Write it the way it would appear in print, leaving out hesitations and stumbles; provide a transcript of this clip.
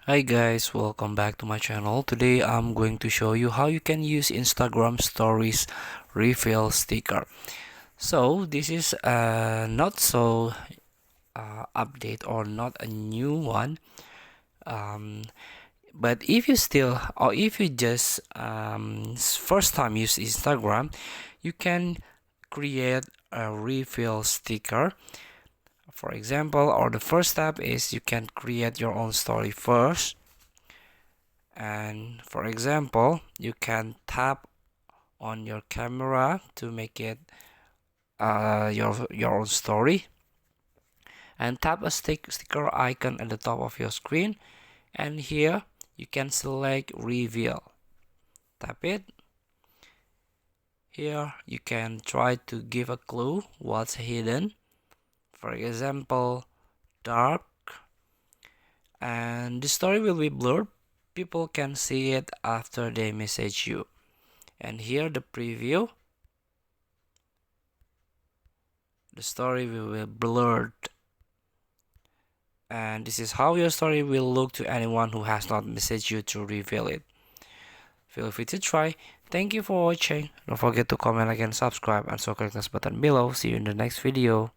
Hi guys, welcome back to my channel. Today I'm going to show you how you can use Instagram stories refill sticker. So this is not so update or not a new one, um, but if you still or if you just first time use Instagram, you can create a refill sticker. For example, or the first step is you can create your own story first. And for example, you can tap on your camera to make it your own story, and tap a sticker icon at the top of your screen, and here you can select reveal. Tap it. Here you can try to give a clue what's hidden. For example, dark, and the story will be blurred. People can see it after they message you. And here the preview, the story will be blurred, and this is how your story will look to anyone who has not messaged you to reveal it. Feel free to try. Thank you for watching. Don't forget to comment, like, and subscribe, and so click this button below. See you in the next video.